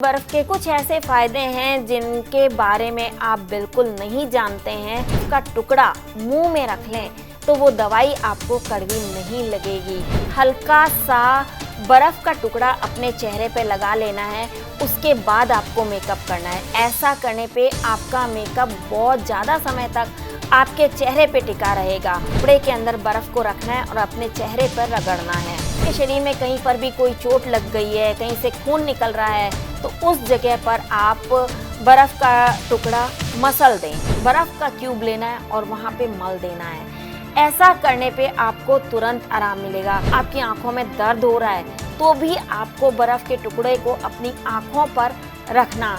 बर्फ के कुछ ऐसे फायदे हैं जिनके बारे में आप बिल्कुल नहीं जानते हैं। उसका टुकड़ा मुंह में रख लें तो वो दवाई आपको कड़वी नहीं लगेगी। हल्का सा बर्फ का टुकड़ा अपने चेहरे पे लगा लेना है, उसके बाद आपको मेकअप करना है। ऐसा करने पे आपका मेकअप बहुत ज़्यादा समय तक आपके चेहरे पे टिका रहेगा। कपड़े के अंदर बर्फ को रखना है और अपने चेहरे पर रगड़ना है। आपके शरीर में कहीं पर भी कोई चोट लग गई है, कहीं से खून निकल रहा है, तो उस जगह पर आप बर्फ का टुकड़ा मसल दें। बर्फ का क्यूब लेना है और वहाँ पे मल देना है। ऐसा करने पे आपको तुरंत आराम मिलेगा। आपकी आंखों में दर्द हो रहा है तो भी आपको बर्फ के टुकड़े को अपनी आंखों पर रखना,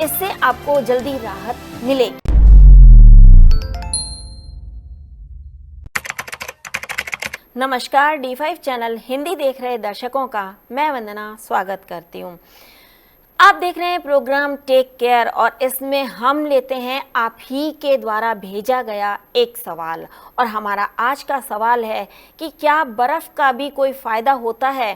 इससे आपको जल्दी राहत मिलेगी। नमस्कार, D5 चैनल हिंदी देख रहे दर्शकों का मैं वंदना स्वागत करती हूँ। आप देख रहे हैं प्रोग्राम टेक केयर और इसमें हम लेते हैं आप ही के द्वारा भेजा गया एक सवाल। और हमारा आज का सवाल है कि क्या बर्फ़ का भी कोई फ़ायदा होता है।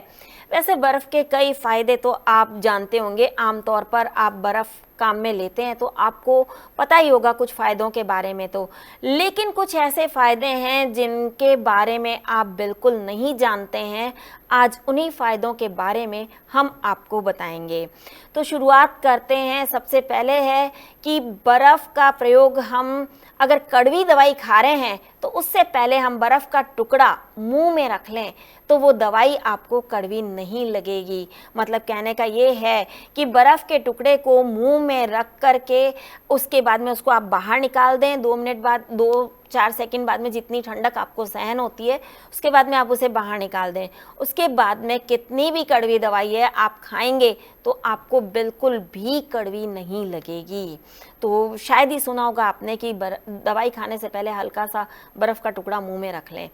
वैसे बर्फ़ के कई फ़ायदे तो आप जानते होंगे, आमतौर पर आप बर्फ़ काम में लेते हैं तो आपको पता ही होगा कुछ फ़ायदों के बारे में। तो लेकिन कुछ ऐसे फ़ायदे हैं जिनके बारे में आप बिल्कुल नहीं जानते हैं। आज उन्हीं फ़ायदों के बारे में हम आपको बताएंगे। तो शुरुआत करते हैं। सबसे पहले है कि बर्फ़ का प्रयोग हम अगर कड़वी दवाई खा रहे हैं तो उससे पहले हम बर्फ़ का टुकड़ा मुंह में रख लें तो वो दवाई आपको कड़वी नहीं लगेगी। मतलब कहने का ये है कि बर्फ़ के टुकड़े को मुंह में रख करके उसके बाद में उसको आप बाहर निकाल दें। 2 मिनट बाद, 2-4 सेकंड बाद में जितनी ठंडक आपको सहन होती है उसके बाद में आप उसे बाहर निकाल दें। उसके बाद में कितनी भी कड़वी दवाई है आप खाएंगे तो आपको बिल्कुल भी कड़वी नहीं लगेगी। तो शायद ही सुना होगा आपने कि दवाई खाने से पहले हल्का सा बर्फ़ का टुकड़ा मुंह में रख लें।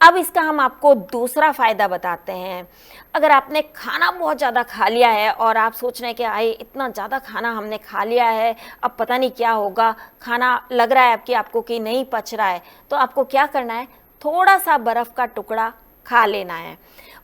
अब इसका हम आपको दूसरा फ़ायदा बताते हैं। अगर आपने खाना बहुत ज़्यादा खा लिया है और आप सोच रहे हैं कि आए इतना ज़्यादा खाना हमने खा लिया है, अब पता नहीं क्या होगा, खाना लग रहा है आपको कि नहीं पच रहा है, तो आपको क्या करना है, थोड़ा सा बर्फ़ का टुकड़ा खा लेना है।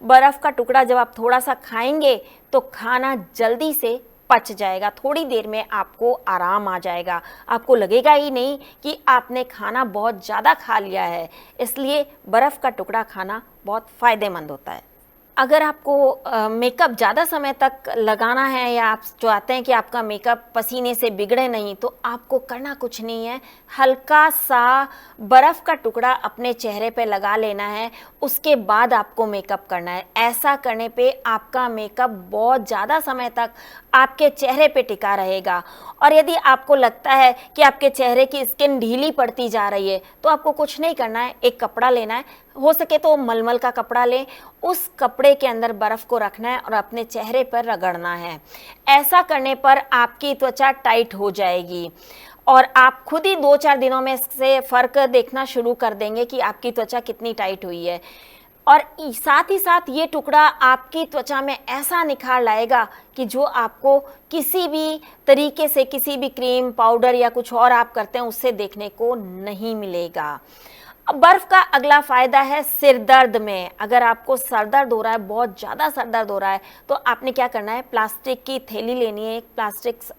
बर्फ़ का टुकड़ा जब आप थोड़ा सा खाएंगे तो खाना जल्दी से पच जाएगा। थोड़ी देर में आपको आराम आ जाएगा। आपको लगेगा ही नहीं कि आपने खाना बहुत ज़्यादा खा लिया है। इसलिए बर्फ़ का टुकड़ा खाना बहुत फ़ायदेमंद होता है। अगर आपको मेकअप ज़्यादा समय तक लगाना है या आप चाहते हैं कि आपका मेकअप पसीने से बिगड़े नहीं, तो आपको करना कुछ नहीं है, हल्का सा बर्फ़ का टुकड़ा अपने चेहरे पे लगा लेना है, उसके बाद आपको मेकअप करना है। ऐसा करने पे आपका मेकअप बहुत ज़्यादा समय तक आपके चेहरे पे टिका रहेगा। और यदि आपको लगता है कि आपके चेहरे की स्किन ढीली पड़ती जा रही है तो आपको कुछ नहीं करना है, एक कपड़ा लेना है, हो सके तो मलमल का कपड़ा लें, उस कपड़े के अंदर बर्फ़ को रखना है और अपने चेहरे पर रगड़ना है। ऐसा करने पर आपकी त्वचा टाइट हो जाएगी और आप खुद ही 2-4 दिनों में से फ़र्क देखना शुरू कर देंगे कि आपकी त्वचा कितनी टाइट हुई है। और साथ ही साथ ये टुकड़ा आपकी त्वचा में ऐसा निखार लाएगा कि जो आपको किसी भी तरीके से, किसी भी क्रीम, पाउडर या कुछ और आप करते हैं उससे देखने को नहीं मिलेगा। अब बर्फ़ का अगला फ़ायदा है सिर दर्द में। अगर आपको सर दर्द हो रहा है, बहुत ज़्यादा सर दर्द हो रहा है, तो आपने क्या करना है, प्लास्टिक की थैली लेनी है।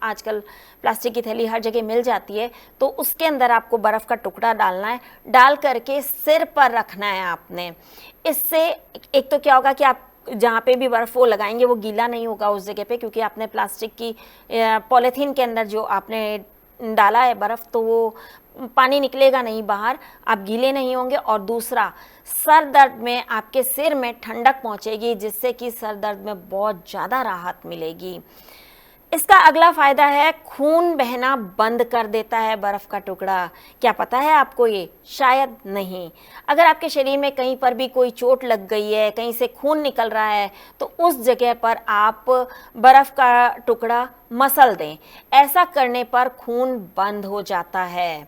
आजकल प्लास्टिक की थैली हर जगह मिल जाती है, तो उसके अंदर आपको बर्फ़ का टुकड़ा डालना है, डाल करके सिर पर रखना है आपने। इससे एक तो क्या होगा कि आप जहाँ पे भी बर्फ़ वो लगाएंगे वो गीला नहीं होगा उस जगह पे, क्योंकि आपने प्लास्टिक की पॉलीथीन के अंदर जो आपने डाला है बर्फ़, तो वो पानी निकलेगा नहीं बाहर, आप गीले नहीं होंगे। और दूसरा, सर दर्द में आपके सिर में ठंडक पहुंचेगी, जिससे कि सर दर्द में बहुत ज़्यादा राहत मिलेगी। इसका अगला फ़ायदा है खून बहना बंद कर देता है बर्फ़ का टुकड़ा। क्या पता है आपको ये? शायद नहीं। अगर आपके शरीर में कहीं पर भी कोई चोट लग गई है, कहीं से खून निकल रहा है, तो उस जगह पर आप बर्फ़ का टुकड़ा मसल दें। ऐसा करने पर खून बंद हो जाता है।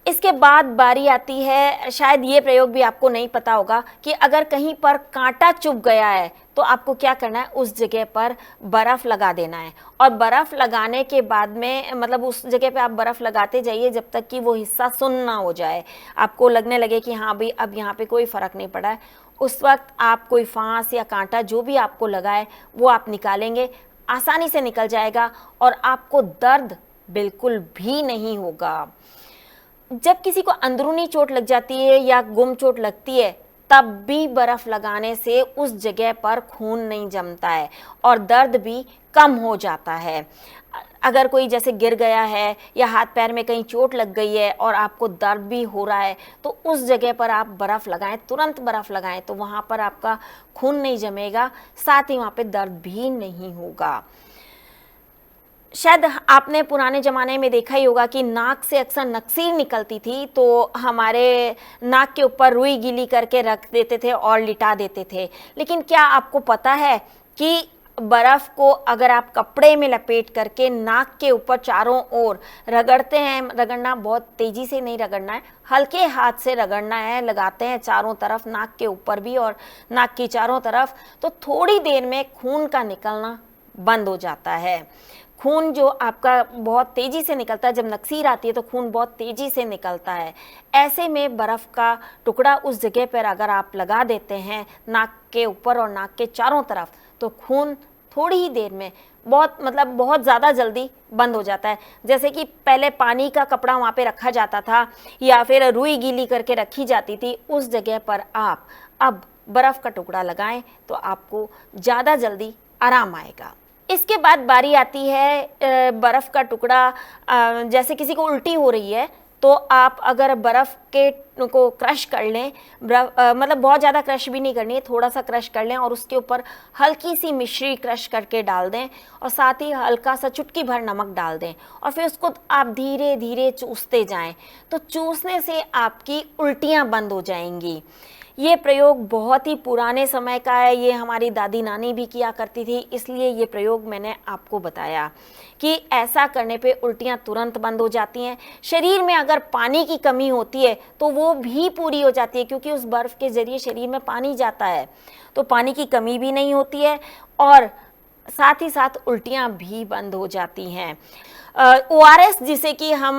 इसके बाद बारी आती है, शायद ये प्रयोग भी आपको नहीं पता होगा, कि अगर कहीं पर कांटा चुभ गया है तो आपको क्या करना है, उस जगह पर बर्फ़ लगा देना है। और बर्फ़ लगाने के बाद में, मतलब उस जगह पे आप बर्फ़ लगाते जाइए जब तक कि वो हिस्सा सुन्न ना हो जाए, आपको लगने लगे कि हाँ भाई अब यहाँ पे कोई फ़र्क नहीं पड़ा है। उस वक्त आप कोई फांस या कांटा जो भी आपको लगा है वो आप निकालेंगे, आसानी से निकल जाएगा और आपको दर्द बिल्कुल भी नहीं होगा। जब किसी को अंदरूनी चोट लग जाती है या गुम चोट लगती है, तब भी बर्फ़ लगाने से उस जगह पर खून नहीं जमता है और दर्द भी कम हो जाता है। अगर कोई जैसे गिर गया है या हाथ पैर में कहीं चोट लग गई है और आपको दर्द भी हो रहा है, तो उस जगह पर आप बर्फ़ लगाएं, तुरंत बर्फ़ लगाएं, तो वहाँ पर आपका खून नहीं जमेगा, साथ ही वहाँ पे दर्द भी नहीं होगा। शायद आपने पुराने ज़माने में देखा ही होगा कि नाक से अक्सर नक्सीर निकलती थी, तो हमारे नाक के ऊपर रुई गीली करके रख देते थे और लिटा देते थे। लेकिन क्या आपको पता है कि बर्फ़ को अगर आप कपड़े में लपेट करके नाक के ऊपर चारों ओर रगड़ते हैं, रगड़ना बहुत तेज़ी से नहीं रगड़ना है, हल्के हाथ से रगड़ना है, लगाते हैं चारों तरफ, नाक के ऊपर भी और नाक की चारों तरफ, तो थोड़ी देर में खून का निकलना बंद हो जाता है। खून जो आपका बहुत तेज़ी से निकलता है, जब नक्सीर आती है तो खून बहुत तेज़ी से निकलता है। ऐसे में बर्फ़ का टुकड़ा उस जगह पर अगर आप लगा देते हैं नाक के ऊपर और नाक के चारों तरफ, तो खून थोड़ी ही देर में बहुत ज़्यादा जल्दी बंद हो जाता है। जैसे कि पहले पानी का कपड़ा वहाँ पे रखा जाता था या फिर रुई गीली करके रखी जाती थी, उस जगह पर आप अब बर्फ़ का टुकड़ा लगाएं तो आपको ज़्यादा जल्दी आराम आएगा। इसके बाद बारी आती है बर्फ़ का टुकड़ा, जैसे किसी को उल्टी हो रही है तो आप अगर बर्फ़ के को क्रश कर लें, बहुत ज़्यादा क्रश भी नहीं करनी है, थोड़ा सा क्रश कर लें और उसके ऊपर हल्की सी मिश्री क्रश करके डाल दें और साथ ही हल्का सा चुटकी भर नमक डाल दें और फिर उसको आप धीरे धीरे चूसते जाएं, तो चूसने से आपकी उल्टियाँ बंद हो जाएंगी। ये प्रयोग बहुत ही पुराने समय का है, ये हमारी दादी नानी भी किया करती थी, इसलिए ये प्रयोग मैंने आपको बताया कि ऐसा करने पे उल्टियाँ तुरंत बंद हो जाती हैं। शरीर में अगर पानी की कमी होती है तो वो भी पूरी हो जाती है, क्योंकि उस बर्फ़ के ज़रिए शरीर में पानी जाता है, तो पानी की कमी भी नहीं होती है और साथ ही साथ उल्टियाँ भी बंद हो जाती हैं। ORS जिसे कि हम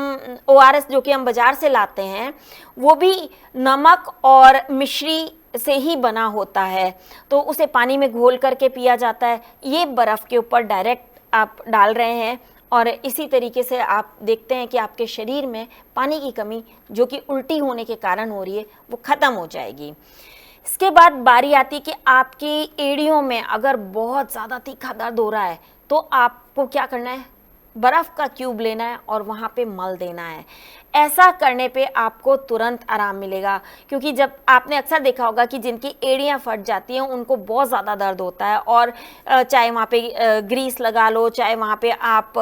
ORS जो कि हम बाज़ार से लाते हैं, वो भी नमक और मिश्री से ही बना होता है, तो उसे पानी में घोल करके पिया जाता है। ये बर्फ़ के ऊपर डायरेक्ट आप डाल रहे हैं और इसी तरीके से आप देखते हैं कि आपके शरीर में पानी की कमी जो कि उल्टी होने के कारण हो रही है, वो ख़त्म हो जाएगी। इसके बाद बारी आती कि आपकी एड़ियों में अगर बहुत ज़्यादा तीखा दर्द हो रहा है, तो आपको क्या करना है, बर्फ़ का क्यूब लेना है और वहाँ पे मल देना है। ऐसा करने पे आपको तुरंत आराम मिलेगा, क्योंकि जब आपने अक्सर देखा होगा कि जिनकी एड़ियाँ फट जाती हैं उनको बहुत ज़्यादा दर्द होता है और चाहे वहाँ पे ग्रीस लगा लो, चाहे वहाँ पे आप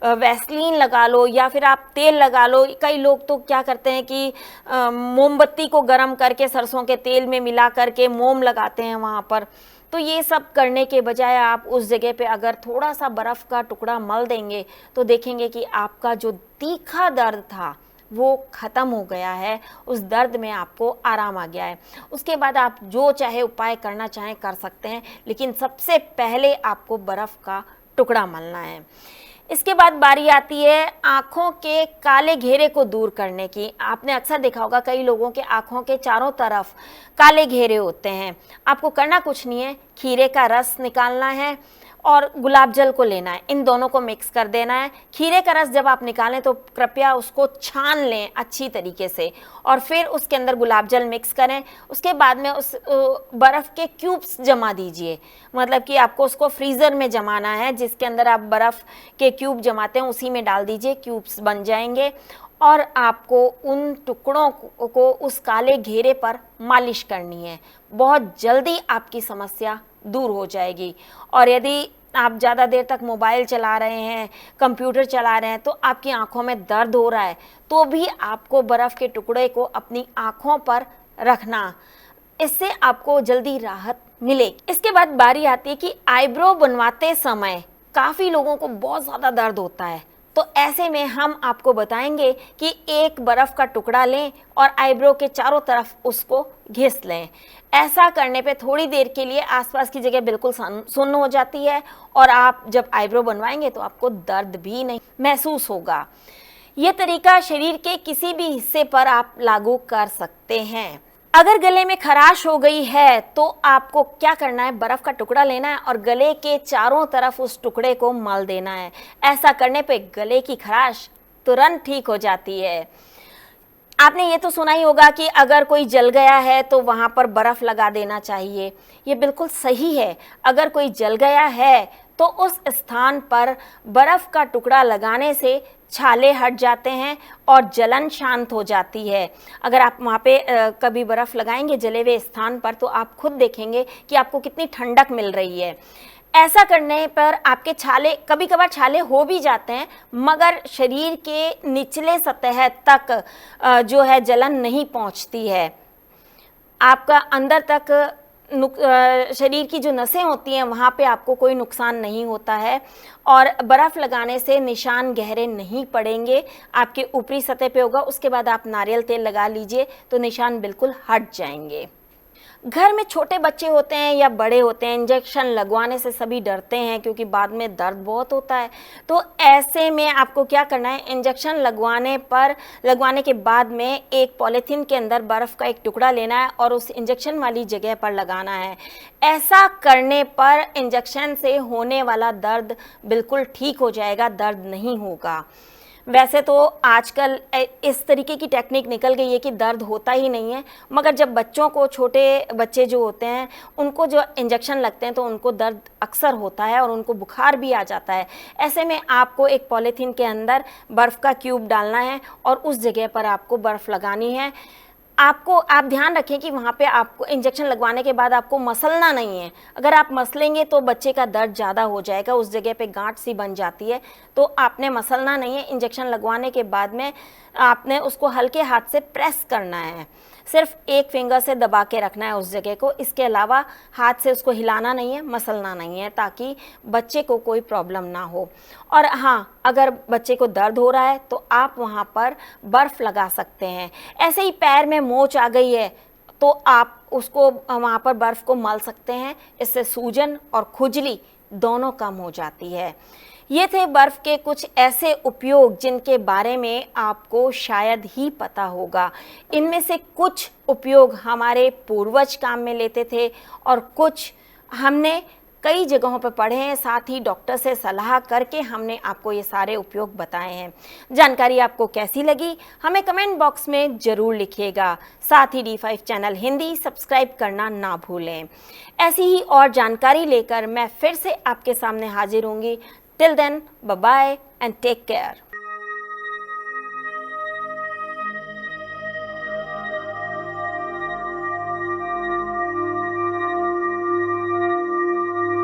वैसलीन लगा लो या फिर आप तेल लगा लो। कई लोग तो क्या करते हैं कि मोमबत्ती को गर्म करके सरसों के तेल में मिला करके मोम लगाते हैं वहाँ पर। तो ये सब करने के बजाय आप उस जगह पे अगर थोड़ा सा बर्फ़ का टुकड़ा मल देंगे तो देखेंगे कि आपका जो तीखा दर्द था वो ख़त्म हो गया है, उस दर्द में आपको आराम आ गया है। उसके बाद आप जो चाहे उपाय करना चाहें कर सकते हैं, लेकिन सबसे पहले आपको बर्फ़ का टुकड़ा मलना है। इसके बाद बारी आती है आँखों के काले घेरे को दूर करने की। आपने अक्सर देखा होगा कई लोगों के आँखों के चारों तरफ काले घेरे होते हैं। आपको करना कुछ नहीं है, खीरे का रस निकालना है और गुलाब जल को लेना है, इन दोनों को मिक्स कर देना है। खीरे का रस जब आप निकालें तो कृपया उसको छान लें अच्छी तरीके से और फिर उसके अंदर गुलाब जल मिक्स करें। उसके बाद में उस बर्फ़ के क्यूब्स जमा दीजिए, मतलब कि आपको उसको फ्रीज़र में जमाना है, जिसके अंदर आप बर्फ़ के क्यूब जमाते हैं उसी में डाल दीजिए, क्यूब्स बन जाएंगे और आपको उन टुकड़ों को उस काले घेरे पर मालिश करनी है। बहुत जल्दी आपकी समस्या दूर हो जाएगी। और यदि आप ज़्यादा देर तक मोबाइल चला रहे हैं, कंप्यूटर चला रहे हैं, तो आपकी आंखों में दर्द हो रहा है, तो भी आपको बर्फ़ के टुकड़े को अपनी आंखों पर रखना, इससे आपको जल्दी राहत मिलेगी। इसके बाद बारी आती है कि आईब्रो बनवाते समय काफ़ी लोगों को बहुत ज़्यादा दर्द होता है, तो ऐसे में हम आपको बताएंगे कि एक बर्फ़ का टुकड़ा लें और आईब्रो के चारों तरफ उसको घिस लें। ऐसा करने पे थोड़ी देर के लिए आसपास की जगह बिल्कुल सुन्न हो जाती है और आप जब आईब्रो बनवाएंगे तो आपको दर्द भी नहीं महसूस होगा। ये तरीका शरीर के किसी भी हिस्से पर आप लागू कर सकते हैं। अगर गले में खराश हो गई है तो आपको क्या करना है, बर्फ का टुकड़ा लेना है और गले के चारों तरफ उस टुकड़े को मल देना है। ऐसा करने पे गले की खराश तुरंत ठीक हो जाती है। आपने ये तो सुना ही होगा कि अगर कोई जल गया है तो वहाँ पर बर्फ़ लगा देना चाहिए। ये बिल्कुल सही है। अगर कोई जल गया है तो उस स्थान पर बर्फ़ का टुकड़ा लगाने से छाले हट जाते हैं और जलन शांत हो जाती है। अगर आप वहाँ पे कभी बर्फ़ लगाएंगे जले हुए स्थान पर तो आप खुद देखेंगे कि आपको कितनी ठंडक मिल रही है। ऐसा करने पर आपके छाले, कभी कभार छाले हो भी जाते हैं, मगर शरीर के निचले सतह तक जो है जलन नहीं पहुंचती है। आपका अंदर तक शरीर की जो नसें होती हैं वहाँ पे आपको कोई नुकसान नहीं होता है और बर्फ़ लगाने से निशान गहरे नहीं पड़ेंगे। आपके ऊपरी सतह पे होगा, उसके बाद आप नारियल तेल लगा लीजिए तो निशान बिल्कुल हट जाएंगे। घर में छोटे बच्चे होते हैं या बड़े होते हैं, इंजेक्शन लगवाने से सभी डरते हैं क्योंकि बाद में दर्द बहुत होता है। तो ऐसे में आपको क्या करना है, इंजेक्शन लगवाने के बाद में एक पॉलीथीन के अंदर बर्फ़ का एक टुकड़ा लेना है और उस इंजेक्शन वाली जगह पर लगाना है। ऐसा करने पर इंजेक्शन से होने वाला दर्द बिल्कुल ठीक हो जाएगा, दर्द नहीं होगा। वैसे तो आजकल इस तरीके की टेक्निक निकल गई है कि दर्द होता ही नहीं है, मगर जब बच्चों को, छोटे बच्चे जो होते हैं उनको जो इंजेक्शन लगते हैं तो उनको दर्द अक्सर होता है और उनको बुखार भी आ जाता है। ऐसे में आपको एक पॉलीथीन के अंदर बर्फ़ का क्यूब डालना है और उस जगह पर आपको बर्फ़ लगानी है। आप ध्यान रखें कि वहाँ पे आपको इंजेक्शन लगवाने के बाद आपको मसलना नहीं है। अगर आप मसलेंगे तो बच्चे का दर्द ज़्यादा हो जाएगा, उस जगह पे गांठ सी बन जाती है। तो आपने मसलना नहीं है। इंजेक्शन लगवाने के बाद में आपने उसको हल्के हाथ से प्रेस करना है, सिर्फ एक फिंगर से दबा के रखना है उस जगह को। इसके अलावा हाथ से उसको हिलाना नहीं है, मसलना नहीं है, ताकि बच्चे को कोई प्रॉब्लम ना हो। और हाँ, अगर बच्चे को दर्द हो रहा है तो आप वहाँ पर बर्फ़ लगा सकते हैं। ऐसे ही पैर में मोच आ गई है तो आप उसको वहाँ पर बर्फ़ को मल सकते हैं। इससे सूजन और खुजली दोनों कम हो जाती है। ये थे बर्फ़ के कुछ ऐसे उपयोग जिनके बारे में आपको शायद ही पता होगा। इनमें से कुछ उपयोग हमारे पूर्वज काम में लेते थे और कुछ हमने कई जगहों पर पढ़े हैं, साथ ही डॉक्टर से सलाह करके हमने आपको ये सारे उपयोग बताए हैं। जानकारी आपको कैसी लगी हमें कमेंट बॉक्स में ज़रूर लिखिएगा। साथ ही D5 चैनल हिंदी सब्सक्राइब करना ना भूलें। ऐसी ही और जानकारी लेकर मैं फिर से आपके सामने हाजिर होंगी। Till then, bye-bye and take care.